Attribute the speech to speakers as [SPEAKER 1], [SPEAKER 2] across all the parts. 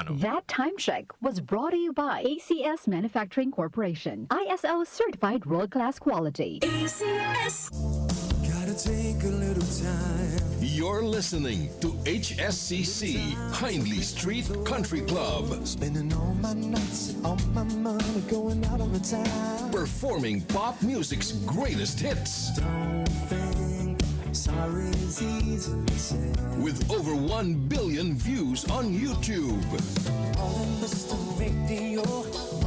[SPEAKER 1] That time check was brought to you by ACS Manufacturing Corporation. ISO certified world-class quality.
[SPEAKER 2] ACS.
[SPEAKER 3] Gotta take a little time.
[SPEAKER 4] You're listening to HSCC, Hindley Street Country Club.
[SPEAKER 3] Spending all my nights, all my money going out of the town.
[SPEAKER 4] Performing pop music's greatest hits.
[SPEAKER 3] Don't think sorry is easy to say.
[SPEAKER 4] With over 1 billion views on YouTube.
[SPEAKER 3] All in Mr. Radio,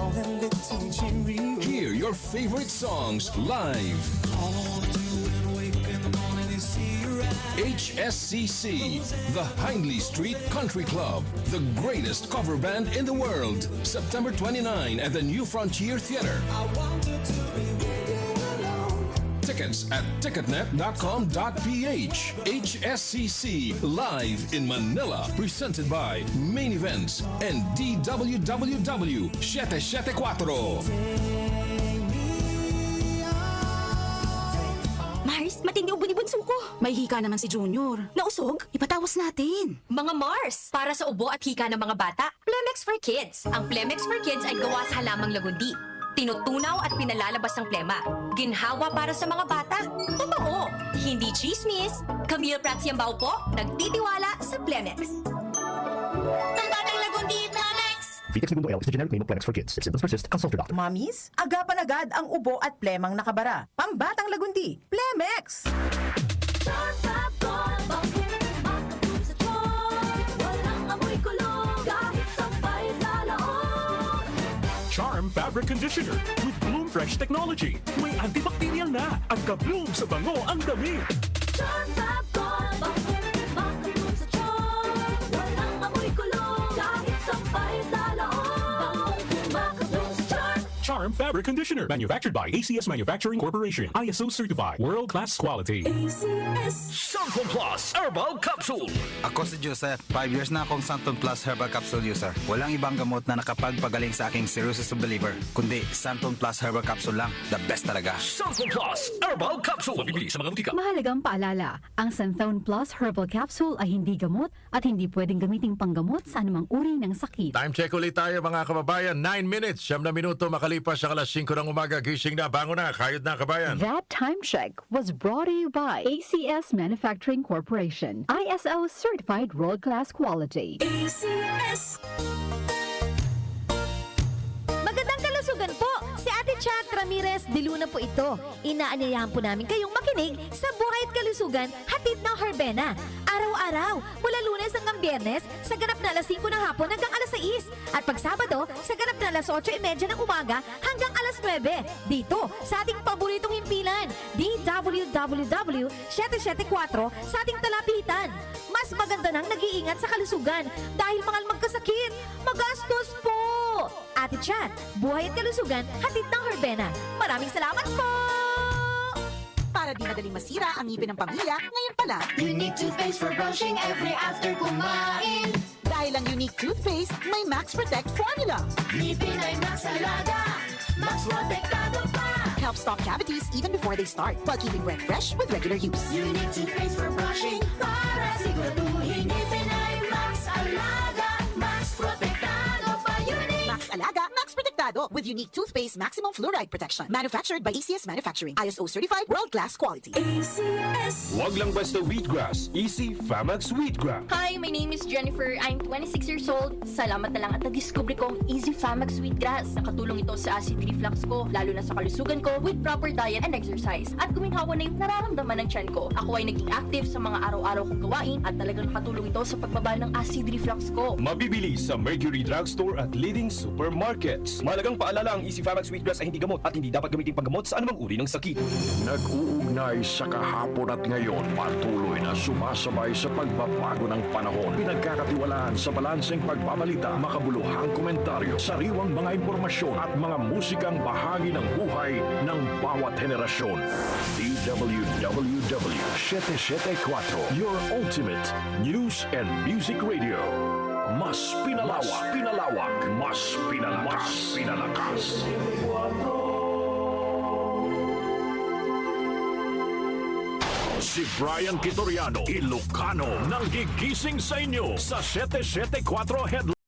[SPEAKER 3] all in little Cheerio.
[SPEAKER 4] Hear your favorite songs live.
[SPEAKER 3] All I wanna do is wake in the morning and see your eyes.
[SPEAKER 4] HSCC, the Hindley Street Country Club, the greatest cover band in the world. September 29 at the New Frontier Theater.
[SPEAKER 3] I wanted to be with you alone.
[SPEAKER 4] Tickets at ticketnet.com.ph. HSCC live in Manila, presented by Main Events and DWWW 774.
[SPEAKER 2] Mars, matindi ubo ni bunso ko.
[SPEAKER 5] May hika naman si Junior.
[SPEAKER 2] Nausog?
[SPEAKER 5] Ipatawas natin.
[SPEAKER 6] Mga Mars, para sa ubo at hika ng mga bata, Plemex for Kids. Ang Plemex for Kids ay gawa sa halamang lagundi. Tinutunaw at pinalalabas ng plema. Ginhawa para sa mga bata. Totoo, hindi chismis. Camille Prats Yambao po, nagtitiwala sa Plemex. Ang batang lagundi, Plemex!
[SPEAKER 7] Vitex Segundo L is the generic name of Plemex for kids. If symptoms persist, consult your doctor.
[SPEAKER 8] Mamis, agapan agad ang ubo at plemang nakabara. Pambatang lagundi, Plemex!
[SPEAKER 9] Charm Fabric Conditioner with Bloom Fresh Technology. May antibacterial na at ka-bloom sa bango ang damit.
[SPEAKER 2] Charm Fab Gold, bakit makatulong sa charm? Walang amoy kulong, kahit sampay sa loob. Makatulong sa charm.
[SPEAKER 9] Charm Fabric Conditioner. Manufactured by ACS Manufacturing Corporation. ISO certified. World-class quality.
[SPEAKER 2] ACS.
[SPEAKER 10] Santon Plus Herbal Capsule.
[SPEAKER 11] Ako si Joseph. 5 years na akong Santon Plus Herbal Capsule user. Walang ibang gamot na nakapagpagaling sa aking cirrhosis of the liver, kundi Santon Plus Herbal Capsule lang. The best talaga.
[SPEAKER 10] Santon Plus Herbal Capsule. Mabibili sa mga butika.
[SPEAKER 1] Mahalagang paalala, ang Santhone Plus Herbal Capsule ay hindi gamot at hindi pwedeng gamiting panggamot sa anumang uri ng sakit.
[SPEAKER 12] Time check ulit tayo mga kababayan. 9 minutes, 9 na minuto makalipas sa alas 5 ng umaga. Gising na, bango na, kayod na kabayan.
[SPEAKER 1] That time check was brought to you by ACS Manufacturing Corporation. ISO certified world-class quality.
[SPEAKER 2] ACS.
[SPEAKER 13] Magandang kalusugan po! Si Ate Chat Ramirez de Luna po ito. Inaanyayahan po namin kayong makinig sa Buhay at Kalusugan, hatid ng Herbena. Araw-araw, mula Lunes hanggang Biyernes, sa ganap na alas 5 ng hapon hanggang alas 6. At pag Sabado, sa ganap na alas 8:30 ng umaga hanggang alas 9. Dito, sa ating paboritong himpilan, DWWW 774 sa ating talapitan. Mas maganda nang nag-iingat sa kalusugan dahil mahal magkasakit. Magastos po! Ate Chat, Buhay at Kalusugan, hatid ng Herbena. Maraming salamat po!
[SPEAKER 5] Para di madaling masira ang ngipin ng pamilya, ngayon pa lang.
[SPEAKER 2] Unique toothpaste for brushing every after kumain.
[SPEAKER 5] Dahil ang unique toothpaste, may Max Protect formula.
[SPEAKER 2] Ngipin ay Max Alaga, Max Protektado pa.
[SPEAKER 5] Helps stop cavities even before they start, while keeping breath fresh with regular use.
[SPEAKER 2] Unique toothpaste for brushing, para siguraduhin ngipin ay Max Alaga, Max Protektado pa. Unique
[SPEAKER 5] Max Alaga, Max Protectado with unique toothpaste maximum fluoride protection. Manufactured by ACS Manufacturing. ISO certified world-class quality.
[SPEAKER 2] ACS.
[SPEAKER 10] Wag lang basta wheatgrass. Easy Famax Wheatgrass.
[SPEAKER 6] Hi, my name is Jennifer. I'm 26 years old. Salamat na lang at na-discover ko ang Easy Famax Sweetgrass. Nakatulong ito sa acid reflux ko, lalo na sa kalusugan ko with proper diet and exercise. At guminhawa na yung nararamdaman ng tiyan ko. Ako ay naging active sa mga araw-araw kong gawain at talagang nakatulong ito sa pagbaba ng acid reflux ko.
[SPEAKER 10] Mabibili sa Mercury Drugstore at leading supermarkets. Mahalagang paalala, ang Easy Famax Wheatgrass ay hindi gamot at hindi dapat gamitin panggamot sa anumang uri ng sakit.
[SPEAKER 9] Nag-uugnay sa kahapon at ngayon, patuloy na sumasabay sa pagbabago ng panahon. Pinagkakatiwalaan sa balanseng pagbabalita, makabuluhang komentaryo, sariwang mga impormasyon at mga musikang bahagi ng buhay ng bawat henerasyon. DWWW 774, your ultimate news and music radio. Mas pinalawak, mas pinalakas. Si Brian Kitoriano, Ilocano, nang gigising sa inyo sa 774 Headline.